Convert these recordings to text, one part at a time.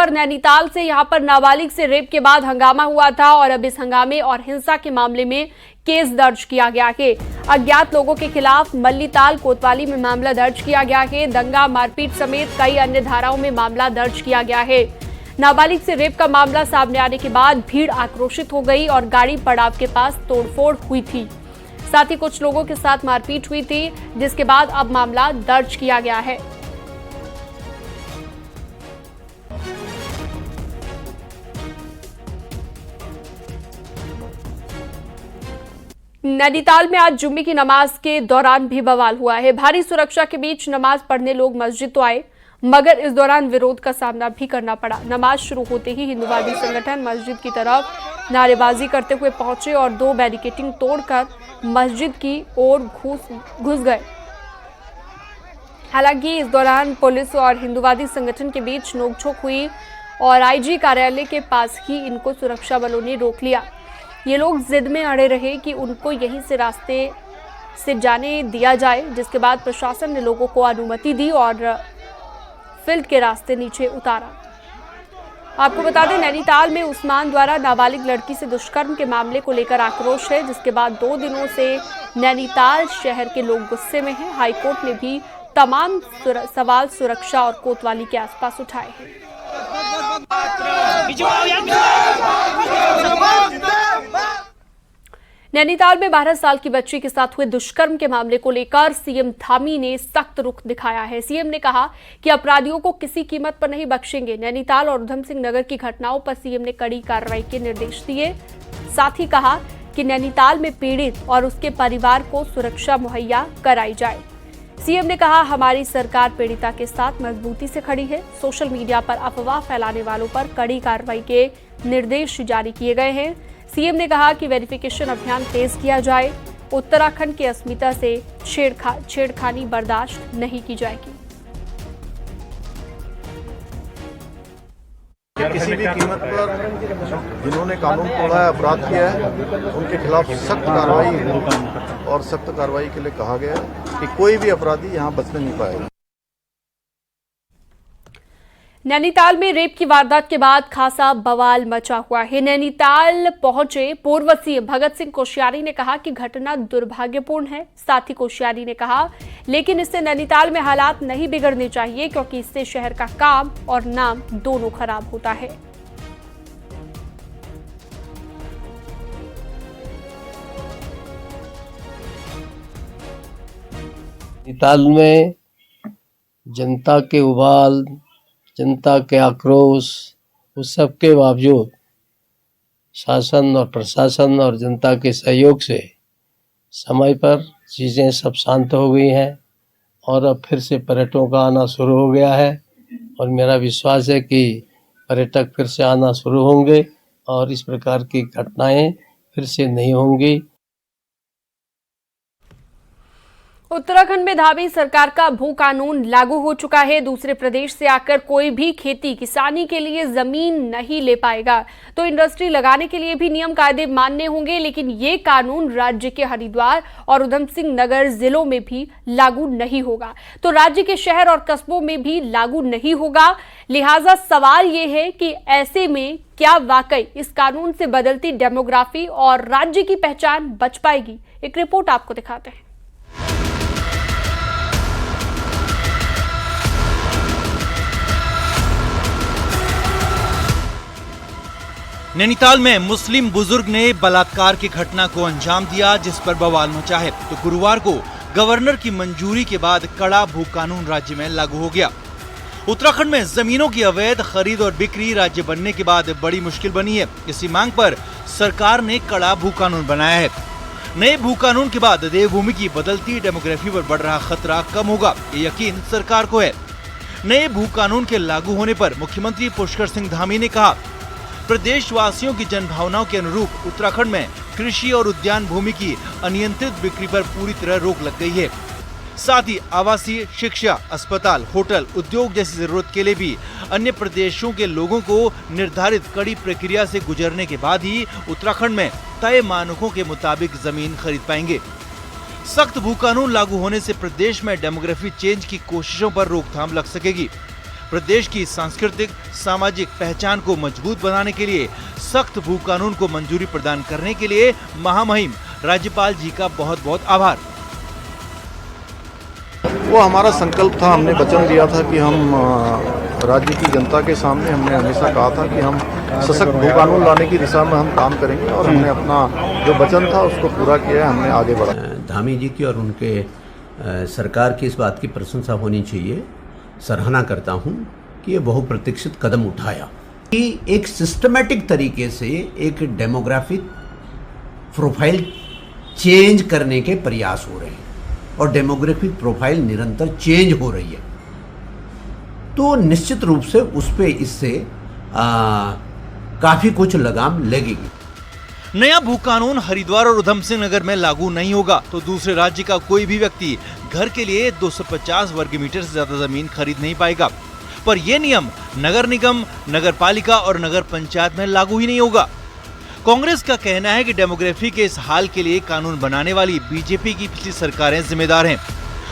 खबर नैनीताल से। यहां पर नाबालिग से रेप के बाद हंगामा हुआ था और अब इस हंगामे और हिंसा के मामले में केस दर्ज किया गया है। अज्ञात लोगों के खिलाफ मल्लीताल कोतवाली में मामला दर्ज किया गया है। दंगा, मारपीट समेत कई अन्य धाराओं में मामला दर्ज किया गया है। नाबालिग से रेप का मामला सामने आने के बाद भीड़ आक्रोशित हो गई और गाड़ी पड़ाव के पास तोड़फोड़ हुई थी। साथ ही कुछ लोगों के साथ मारपीट हुई थी, जिसके बाद अब मामला दर्ज किया गया है। नैनीताल में आज जुम्मे की नमाज के दौरान भी बवाल हुआ है। भारी सुरक्षा के बीच नमाज पढ़ने लोग मस्जिद तो आए, मगर इस दौरान विरोध का सामना भी करना पड़ा। नमाज शुरू होते ही हिंदुवादी संगठन मस्जिद की तरफ नारेबाजी करते हुए पहुंचे और 2 बैरिकेडिंग तोड़कर मस्जिद की ओर घुस गए। हालांकि इस दौरान पुलिस और हिंदुवादी संगठन के बीच नोकझोंक हुई और आईजी कार्यालय के पास ही इनको सुरक्षा बलों ने रोक लिया। ये लोग जिद में अड़े रहे कि उनको यहीं से रास्ते से जाने दिया जाए, जिसके बाद प्रशासन ने लोगों को अनुमति दी और फील्ड के रास्ते नीचे उतारा। आपको बता दें, नैनीताल में उस्मान द्वारा नाबालिग लड़की से दुष्कर्म के मामले को लेकर आक्रोश है, जिसके बाद 2 दिनों से नैनीताल शहर के लोग गुस्से में हैं। हाईकोर्ट ने भी तमाम सवाल सुरक्षा और कोतवाली के आसपास उठाए हैं। नैनीताल में 12 साल की बच्ची के साथ हुए दुष्कर्म के मामले को लेकर सीएम धामी ने सख्त रुख दिखाया है। सीएम ने कहा कि अपराधियों को किसी कीमत पर नहीं बख्शेंगे। नैनीताल और उधम सिंह नगर की घटनाओं पर सीएम ने कड़ी कार्रवाई के निर्देश दिए। साथ ही कहा कि नैनीताल में पीड़ित और उसके परिवार को सुरक्षा मुहैया कराई जाए। सीएम ने कहा, हमारी सरकार पीड़िता के साथ मजबूती से खड़ी है। सोशल मीडिया पर अफवाह फैलाने वालों पर कड़ी कार्रवाई के निर्देश जारी किए गए हैं। सीएम ने कहा कि वेरिफिकेशन अभियान तेज किया जाए। उत्तराखंड की अस्मिता से छेड़खानी बर्दाश्त नहीं की जाएगी। किसी भी कीमत पर जिन्होंने कानून तोड़ा है, अपराध किया है, उनके खिलाफ सख्त कार्रवाई और सख्त कार्रवाई के लिए कहा गया है कि कोई भी अपराधी यहां बचने नहीं पाएगा। नैनीताल में रेप की वारदात के बाद खासा बवाल मचा हुआ है। नैनीताल पहुंचे पूर्व सीएम भगत सिंह कोश्यारी ने कहा कि घटना दुर्भाग्यपूर्ण है। साथ ही कोश्यारी ने कहा, लेकिन इससे नैनीताल में हालात नहीं बिगड़ने चाहिए, क्योंकि इससे शहर का काम और नाम दोनों खराब होता है। नैनीताल में जनता के उबाल, जनता के आक्रोश, उस सब के बावजूद शासन और प्रशासन और जनता के सहयोग से समय पर चीज़ें सब शांत हो गई हैं और अब फिर से पर्यटकों का आना शुरू हो गया है और मेरा विश्वास है कि पर्यटक फिर से आना शुरू होंगे और इस प्रकार की घटनाएं फिर से नहीं होंगी। उत्तराखंड में धामी सरकार का भू कानून लागू हो चुका है। दूसरे प्रदेश से आकर कोई भी खेती किसानी के लिए जमीन नहीं ले पाएगा, तो इंडस्ट्री लगाने के लिए भी नियम कायदे मानने होंगे। लेकिन ये कानून राज्य के हरिद्वार और उधम सिंह नगर जिलों में भी लागू नहीं होगा, तो राज्य के शहर और कस्बों में भी लागू नहीं होगा। लिहाजा सवाल ये है कि ऐसे में क्या वाकई इस कानून से बदलती डेमोग्राफी और राज्य की पहचान बच पाएगी? एक रिपोर्ट आपको दिखाते हैं। नैनीताल में मुस्लिम बुजुर्ग ने बलात्कार की घटना को अंजाम दिया, जिस पर बवाल मचा है। तो गुरुवार को गवर्नर की मंजूरी के बाद कड़ा भू कानून राज्य में लागू हो गया। उत्तराखंड में जमीनों की अवैध खरीद और बिक्री राज्य बनने के बाद बड़ी मुश्किल बनी है। इसी मांग पर सरकार ने कड़ा भू कानून बनाया है। नए भू कानून के बाद देवभूमि की बदलती डेमोग्राफी पर बढ़ रहा खतरा कम होगा, ये यकीन सरकार को है। नए भू कानून के लागू होने पर मुख्यमंत्री पुष्कर सिंह धामी ने कहा, प्रदेशवासियों की जनभावनाओं के अनुरूप उत्तराखंड में कृषि और उद्यान भूमि की अनियंत्रित बिक्री पर पूरी तरह रोक लग गई है। साथ ही आवासीय, शिक्षा, अस्पताल, होटल, उद्योग जैसी जरूरत के लिए भी अन्य प्रदेशों के लोगों को निर्धारित कड़ी प्रक्रिया से गुजरने के बाद ही उत्तराखंड में तय मानकों के मुताबिक जमीन खरीद पाएंगे। सख्त भू कानून लागू होने से प्रदेश में डेमोग्राफी चेंज की कोशिशों पर रोकथाम लग सकेगी। प्रदेश की सांस्कृतिक सामाजिक पहचान को मजबूत बनाने के लिए सख्त भू कानून को मंजूरी प्रदान करने के लिए महामहिम राज्यपाल जी का बहुत बहुत आभार। वो हमारा संकल्प था, हमने वचन दिया था कि हम राज्य की जनता के सामने हमने हमेशा कहा था कि हम सशक्त भू कानून लाने की दिशा में हम काम करेंगे और हमने अपना जो वचन था उसको पूरा किया है, हमने आगे बढ़ा। धामी जी की और उनके सरकार की इस बात की प्रशंसा होनी चाहिए, सराहना करता हूं कि ये बहुप्रतीक्षित कदम उठाया कि एक सिस्टमैटिक तरीके से एक डेमोग्राफिक प्रोफाइल चेंज करने के प्रयास हो रहे हैं और डेमोग्राफिक प्रोफाइल निरंतर चेंज हो रही है, तो निश्चित रूप से उस पे इससे काफी कुछ लगाम लगेगी। नया भू कानून हरिद्वार और उधम सिंह नगर में लागू नहीं होगा तो दूसरे राज्य का कोई भी व्यक्ति घर के लिए 250 वर्ग मीटर से ज्यादा जमीन खरीद नहीं पाएगा। पर यह नियम नगर निगम, नगर पालिका और नगर पंचायत में लागू ही नहीं होगा। कांग्रेस का कहना है कि डेमोग्राफी के इस हाल के लिए कानून बनाने वाली बीजेपी की पिछली सरकारें जिम्मेदार हैं।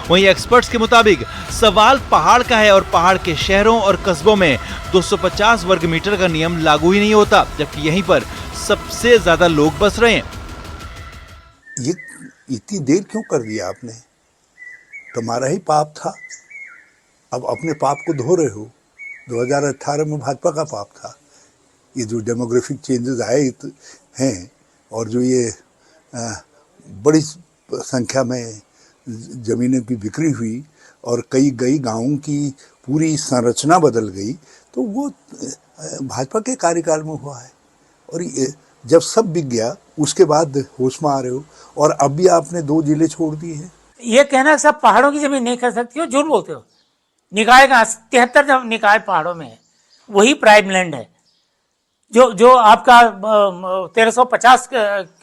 वहीं एक्सपर्ट्स के मुताबिक सवाल पहाड़ का है और पहाड़ के शहरों और कस्बों में 250 वर्ग मीटर का नियम लागू ही नहीं होता, जबकि यहीं पर सबसे ज्यादा लोग बस रहे हैं। ये इतनी देर क्यों कर दिया आपने? तुम्हारा ही पाप था, अब अपने पाप को धो रहे हो। 2018 में भाजपा का पाप था। ये जो डेमोग्राफिक चेंजेस आए हैं और जो ये बड़ी संख्या में ज़मीनों की बिक्री हुई और कई गांवों की पूरी संरचना बदल गई, तो वो भाजपा के कार्यकाल में हुआ है। और जब सब बिक गया उसके बाद होश में आ रहे हो और अब भी आपने 2 जिले छोड़ दिए हैं। ये कहना सब पहाड़ों की जमीन नहीं खरीद सकती हो, झूठ बोलते हो। निकाय का 73 निकाय पहाड़ों में है, वही प्राइम लैंड है। जो आपका 1350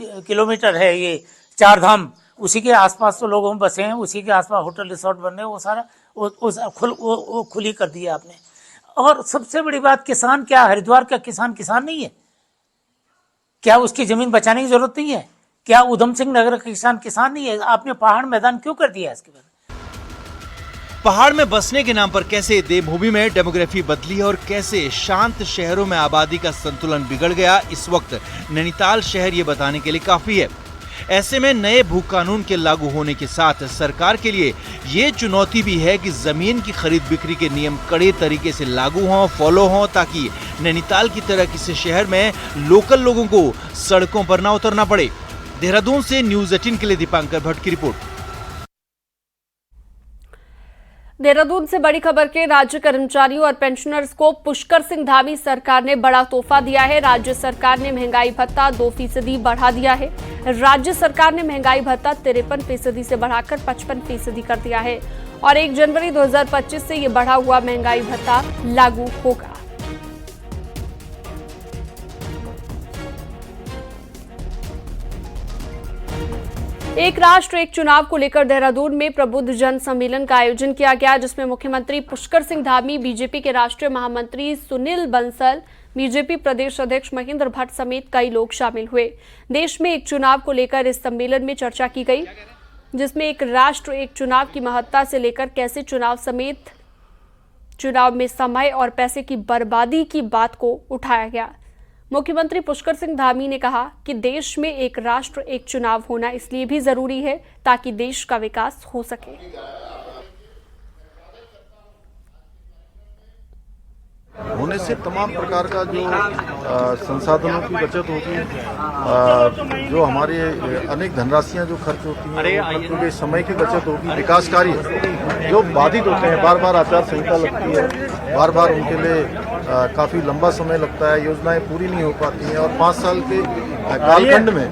किलोमीटर है ये 4 धाम, उसी के आसपास तो लोगों में बसे हैं, उसी के आसपास होटल रिसोर्ट बन रहे हैं, वो सारा वो खुली कर दिया आपने। और सबसे बड़ी बात, किसान क्या हरिद्वार का किसान नहीं है क्या? उसकी जमीन बचाने की जरूरत नहीं है क्या? उधम सिंह नगर का किसान नहीं है? आपने पहाड़ मैदान क्यों कर दिया? इसके बाद पहाड़ में बसने के नाम पर कैसे देवभूमि में डेमोग्राफी बदली और कैसे शांत शहरों में आबादी का संतुलन बिगड़ गया, इस वक्त नैनीताल शहर ये बताने के लिए काफी है। ऐसे में नए भू कानून के लागू होने के साथ सरकार के लिए ये चुनौती भी है कि जमीन की खरीद बिक्री के नियम कड़े तरीके से लागू हों, फॉलो हों, ताकि नैनीताल की तरह किसी शहर में लोकल लोगों को सड़कों पर ना उतरना पड़े। देहरादून से न्यूज़ 18 के लिए दीपांकर भट्ट की रिपोर्ट। देहरादून से बड़ी खबर के राज्य कर्मचारियों और पेंशनर्स को पुष्कर सिंह धामी सरकार ने बड़ा तोहफा दिया है। राज्य सरकार ने महंगाई भत्ता 2% बढ़ा दिया है। राज्य सरकार ने महंगाई भत्ता 53% से बढ़ाकर 55% कर दिया है और 1 जनवरी 2025 से ये बढ़ा हुआ महंगाई भत्ता लागू होगा। एक राष्ट्र एक चुनाव को लेकर देहरादून में प्रबुद्ध जन सम्मेलन का आयोजन किया गया, जिसमें मुख्यमंत्री पुष्कर सिंह धामी, बीजेपी के राष्ट्रीय महामंत्री सुनील बंसल, बीजेपी प्रदेश अध्यक्ष महेंद्र भट्ट समेत कई लोग शामिल हुए। देश में एक चुनाव को लेकर इस सम्मेलन में चर्चा की गई, जिसमें एक राष्ट्र एक चुनाव की महत्ता से लेकर कैसे चुनाव समेत चुनाव में समय और पैसे की बर्बादी की बात को उठाया गया। मुख्यमंत्री पुष्कर सिंह धामी ने कहा कि देश में एक राष्ट्र एक चुनाव होना इसलिए भी जरूरी है ताकि देश का विकास हो सके। होने से तमाम प्रकार का जो संसाधनों की बचत होगी, जो हमारे अनेक धनराशियां जो खर्च होती हैं, उनके समय की बचत होगी। विकास कार्य जो बाधित होते हैं, बार बार आचार संहिता लगती है, बार बार उनके लिए काफ़ी लंबा समय लगता है, योजनाएं पूरी नहीं हो पाती हैं और 5 साल के कालखंड में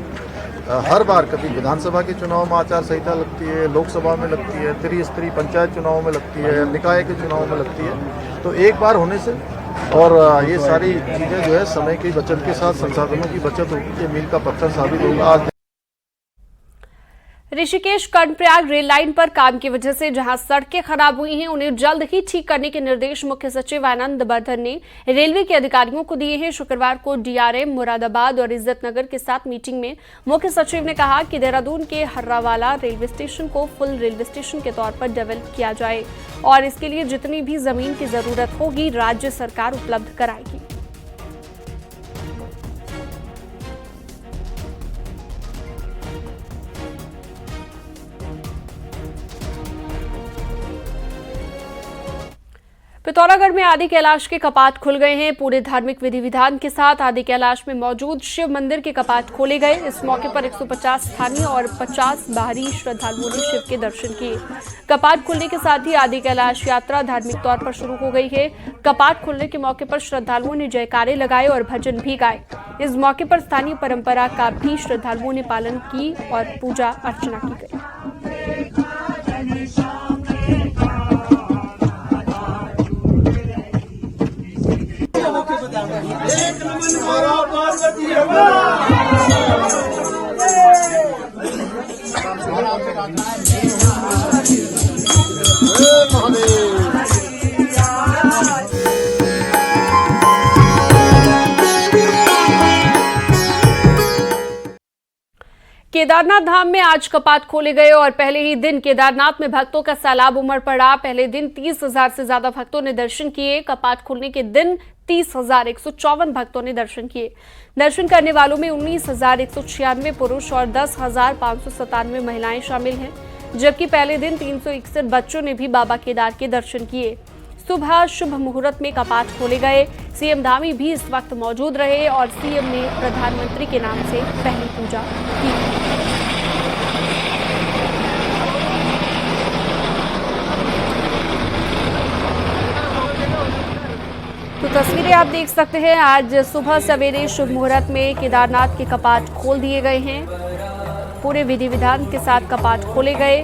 हर बार कभी विधानसभा के चुनाव में आचार संहिता लगती है, लोकसभा में लगती है, त्रिस्तरीय पंचायत चुनाव में लगती है, निकाय के चुनाव में लगती है। तो एक बार होने से और ये सारी चीज़ें जो है समय की बचत के साथ संसाधनों की बचत होगी, ये मील का पत्थर साबित होगा। ऋषिकेश कर्णप्रयाग रेल लाइन पर काम की वजह से जहां सड़कें खराब हुई हैं, उन्हें जल्द ही ठीक करने के निर्देश मुख्य सचिव आनंद बर्धन ने रेलवे के अधिकारियों को दिए हैं। शुक्रवार को डीआरएम मुरादाबाद और इज्जतनगर के साथ मीटिंग में मुख्य सचिव ने कहा कि देहरादून के हर्रावाला रेलवे स्टेशन को फुल रेलवे स्टेशन के तौर पर डेवलप किया जाए और इसके लिए जितनी भी जमीन की जरूरत होगी राज्य सरकार उपलब्ध कराएगी। पिथौरागढ़ में आदि कैलाश के कपाट खुल गए हैं। पूरे धार्मिक विधि विधान के साथ आदि कैलाश में मौजूद शिव मंदिर के कपाट खोले गए। इस मौके पर 150 स्थानीय और 50 बाहरी श्रद्धालुओं ने शिव के दर्शन किए। कपाट खुलने के साथ ही आदि कैलाश यात्रा धार्मिक तौर पर शुरू हो गई है। कपाट खुलने के मौके पर श्रद्धालुओं ने जयकारे लगाए और भजन भी गाए। इस मौके पर स्थानीय परंपरा का भी श्रद्धालुओं ने पालन की और पूजा अर्चना की गई। केदारनाथ धाम में आज कपाट खोले गए और पहले ही दिन केदारनाथ में भक्तों का सैलाब उमड़ पड़ा। पहले दिन 30,000 से ज्यादा भक्तों ने दर्शन किए। कपाट खुलने के दिन 30,154 भक्तों ने दर्शन किए। दर्शन करने वालों में 19,196 पुरुष और 10,597 महिलाएं शामिल हैं, जबकि पहले दिन 361 बच्चों ने भी बाबा केदार के दर्शन किए। सुबह शुभ मुहूर्त में कपाट खोले गए। सीएम धामी भी इस वक्त मौजूद रहे और सीएम ने प्रधानमंत्री के नाम से पहली पूजा की। तो तस्वीरें आप देख सकते हैं। आज सुबह सवेरे शुभ मुहूर्त में केदारनाथ के कपाट खोल दिए गए हैं। पूरे विधि विधान के साथ कपाट खोले गए।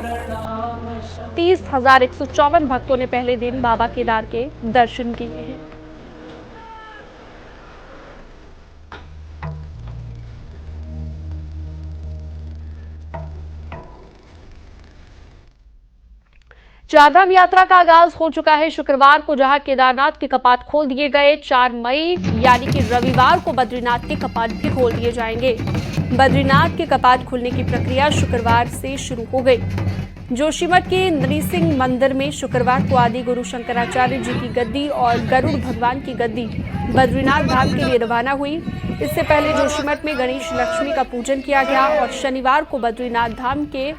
30,154 भक्तों ने पहले दिन बाबा केदार के दर्शन किए हैं। चारधाम यात्रा का आगाज हो चुका है। शुक्रवार को जहां केदारनाथ के कपाट खोल दिए गए, 4 मई यानी कि रविवार को बद्रीनाथ के कपाट भी खोल दिए जाएंगे। बद्रीनाथ के कपाट खुलने की प्रक्रिया शुक्रवार से शुरू हो गई। जोशीमठ के नृसिंह मंदिर में शुक्रवार को आदि गुरु शंकराचार्य जी की गद्दी और गरुड़ भगवान की गद्दी बद्रीनाथ धाम के लिए रवाना हुई। इससे पहले जोशीमठ में गणेश लक्ष्मी का पूजन किया गया और शनिवार को बद्रीनाथ धाम के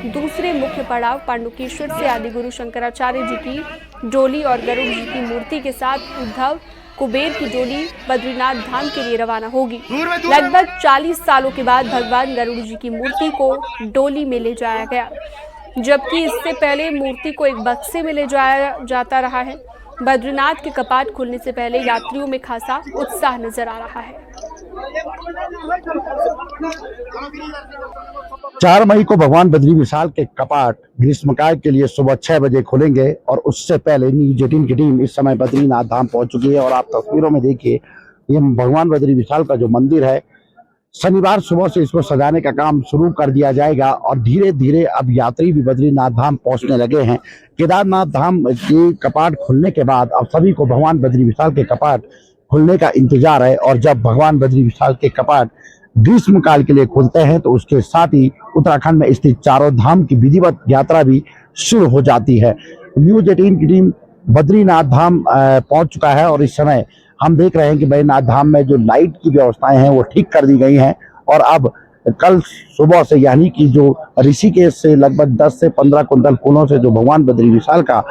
दूसरे मुख्य पड़ाव पांडुकेश्वर से आदि गुरु शंकराचार्य जी की डोली और गरुड़ जी की मूर्ति के साथ उद्धव कुबेर की डोली बद्रीनाथ धाम के लिए रवाना होगी। लगभग 40 सालों के बाद भगवान गरुड़ जी की मूर्ति को डोली में ले जाया गया, जबकि इससे पहले मूर्ति को एक बक्से में ले जाया जाता रहा है। बद्रीनाथ के कपाट खुलने से पहले यात्रियों में खासा उत्साह नजर आ रहा है। 4 मई को भगवान बद्री विशाल के कपाट ग्रीष्मकाल के लिए सुबह 6 बजे खुलेंगे और उससे पहले न्यूज 18 की टीम इस समय बद्रीनाथ धाम पहुंच चुकी है। और आप तस्वीरों में देखिए, ये भगवान बद्री विशाल का जो मंदिर है, शनिवार सुबह से इसको सजाने का काम शुरू कर दिया जाएगा और धीरे धीरे अब यात्री भी बद्रीनाथ धाम पहुंचने लगे हैं। केदारनाथ धाम के कपाट खुलने के बाद अब सभी को भगवान बद्री विशाल के कपाट खुलने का इंतजार है। और जब भगवान बद्री विशाल के कपाट ग्रीष्म काल के लिए खुलते हैं तो उसके साथ ही उत्तराखंड में स्थित चारों धाम की विधिवत यात्रा भी शुरू हो जाती है। न्यूज 18 की टीम बद्रीनाथ धाम पहुंच चुका है और इस समय हम देख रहे हैं कि बद्रीनाथ धाम में जो लाइट की व्यवस्थाएं हैं वो ठीक कर दी गई हैं। और अब कल सुबह से यानी कि जो ऋषिकेश से लगभग 10 से 15 कुंतल फूलों से जो भगवान बद्री विशाल का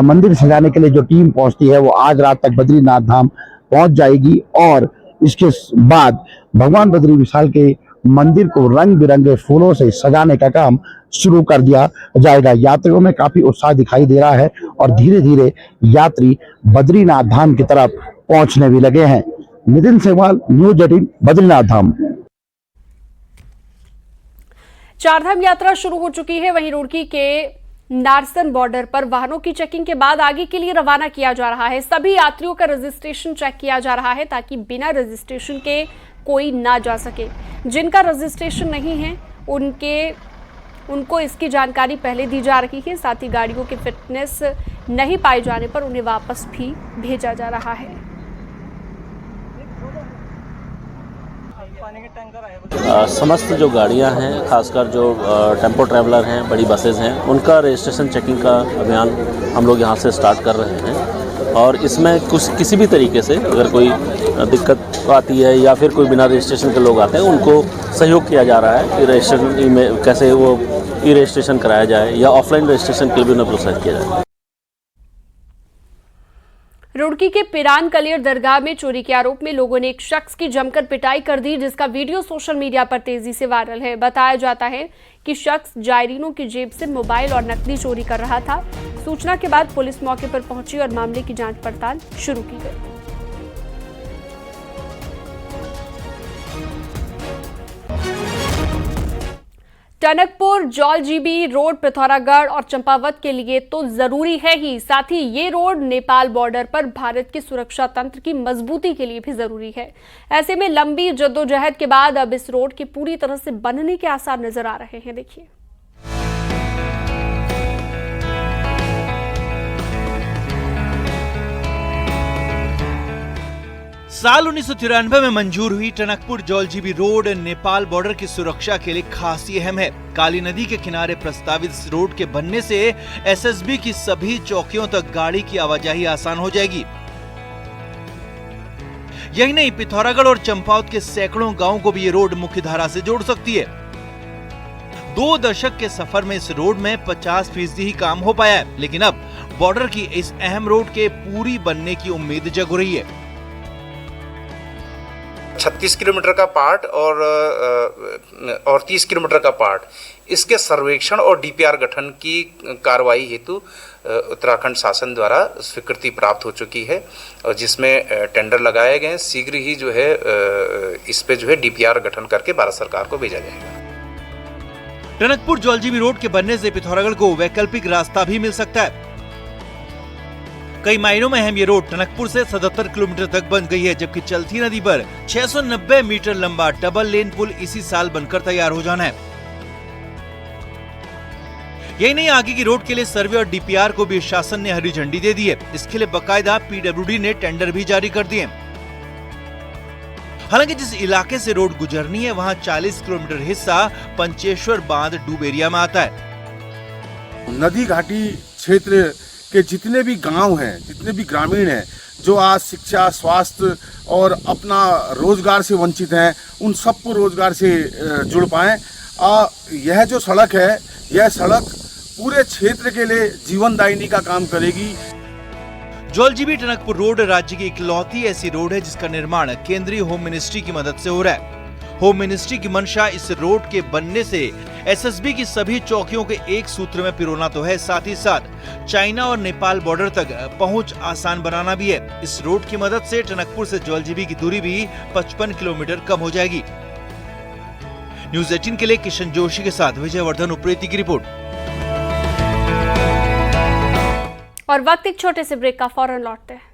मंदिर सजाने के लिए जो टीम पहुंचती है वो आज रात तक बद्रीनाथ धाम पहुंच जाएगी। और इसके बाद भगवान बद्री विशाल के मंदिर को रंग बिरंगे फूलों से सजाने का काम शुरू कर दिया जाएगा। यात्रियों में काफी उत्साह दिखाई दे रहा है और धीरे धीरे यात्री बद्रीनाथ धाम की तरफ पहुंचने भी लगे हैं। नितिन सेवाल, न्यूज 18, बद्रीनाथ धाम। चारधाम यात्रा शुरू हो चुकी है। वहीं रुड़की के नारसन बॉर्डर पर वाहनों की चेकिंग के बाद आगे के लिए रवाना किया जा रहा है। सभी यात्रियों का रजिस्ट्रेशन चेक किया जा रहा है ताकि बिना रजिस्ट्रेशन के कोई ना जा सके। जिनका रजिस्ट्रेशन नहीं है उनको इसकी जानकारी पहले दी जा रही है। साथ ही गाड़ियों की फिटनेस नहीं पाए जाने पर उन्हें वापस भी भेजा जा रहा है। समस्त जो गाड़ियां हैं, खासकर जो टेम्पो ट्रैवलर हैं, बड़ी बसेज हैं, उनका रजिस्ट्रेशन चेकिंग का अभियान हम लोग यहां से स्टार्ट कर रहे हैं। और इसमें कुछ किसी भी तरीके से अगर कोई दिक्कत आती है या फिर कोई बिना रजिस्ट्रेशन के लोग आते हैं, उनको सहयोग किया जा रहा है कि रजिस्ट्रेशन में कैसे वो ई रजिस्ट्रेशन कराया जाए या ऑफलाइन रजिस्ट्रेशन के लिए भी उन्हें प्रोत्साहित किया जाए। रुड़की के पिरान कलियर दरगाह में चोरी के आरोप में लोगों ने एक शख्स की जमकर पिटाई कर दी, जिसका वीडियो सोशल मीडिया पर तेजी से वायरल है। बताया जाता है कि शख्स जायरीनों की जेब से मोबाइल और नकदी चोरी कर रहा था। सूचना के बाद पुलिस मौके पर पहुंची और मामले की जांच पड़ताल शुरू की गई। टनकपुर जौलजीबी रोड पिथौरागढ़ और चंपावत के लिए तो जरूरी है ही, साथ ही ये रोड नेपाल बॉर्डर पर भारत के सुरक्षा तंत्र की मजबूती के लिए भी जरूरी है। ऐसे में लंबी जद्दोजहद के बाद अब इस रोड के पूरी तरह से बनने के आसार नजर आ रहे हैं। देखिए, साल 1993 में मंजूर हुई टनकपुर जौलजीबी रोड नेपाल बॉर्डर की सुरक्षा के लिए खासी अहम है। काली नदी के किनारे प्रस्तावित इस रोड के बनने से एसएसबी की सभी चौकियों तक गाड़ी की आवाजाही आसान हो जाएगी। यही नहीं, पिथौरागढ़ और चंपावत के सैकड़ों गांवों को भी ये रोड मुख्य धारा से जोड़ सकती है। 2 दशक के सफर में इस रोड में 50% ही काम हो पाया है, लेकिन अब बॉर्डर की इस अहम रोड के पूरी बनने की उम्मीद जग रही है। 36 किलोमीटर का पार्ट और 30 किलोमीटर का पार्ट, इसके सर्वेक्षण और डीपीआर गठन की कार्रवाई हेतु उत्तराखंड शासन द्वारा स्वीकृति प्राप्त हो चुकी है और जिसमें टेंडर लगाए गए। शीघ्र ही जो है इस पे जो है डीपीआर गठन करके भारत सरकार को भेजा जाएगा। टनकपुर जौलजीबी रोड के बनने से पिथौरागढ़ को वैकल्पिक रास्ता भी मिल सकता है। कई मायनों में अहम ये रोड टनकपुर से 77 किलोमीटर तक बन गई है, जबकि चलती नदी पर 690 मीटर लंबा डबल लेन पुल इसी साल बनकर तैयार हो जाना है। यही नहीं, आगे की रोड के लिए सर्वे और डीपीआर को भी शासन ने हरी झंडी दे दी है। इसके लिए बकायदा पीडब्ल्यूडी ने टेंडर भी जारी कर दिए। हालांकि जिस इलाके से रोड गुजरनी है, वहां 40 किलोमीटर हिस्सा पंचेश्वर बांध डूब एरिया में आता है। नदी घाटी क्षेत्र के जितने भी गांव हैं, जितने भी ग्रामीण हैं, जो आज शिक्षा, स्वास्थ्य और अपना रोजगार से वंचित हैं, उन सबको रोजगार से जुड़ पाएं। यह जो सड़क है, यह सड़क पूरे क्षेत्र के लिए जीवनदायिनी का काम करेगी। जौलजीबी टनकपुर रोड राज्य की इकलौती ऐसी रोड है जिसका निर्माण केंद्रीय होम मिनिस्ट्री की मदद से हो रहा है। होम मिनिस्ट्री की मंशा इस रोड के बनने से एसएसबी की सभी चौकियों के एक सूत्र में पिरोना तो है, साथ ही साथ चाइना और नेपाल बॉर्डर तक पहुंच आसान बनाना भी है। इस रोड की मदद से टनकपुर से जौलजीबी की दूरी भी 55 किलोमीटर कम हो जाएगी। न्यूज़ 18 के लिए किशन जोशी के साथ विजयवर्धन उप्रेती की रिपोर्ट। और वक्त एक छोटे से ब्रेक का, फौरन लौटते हैं।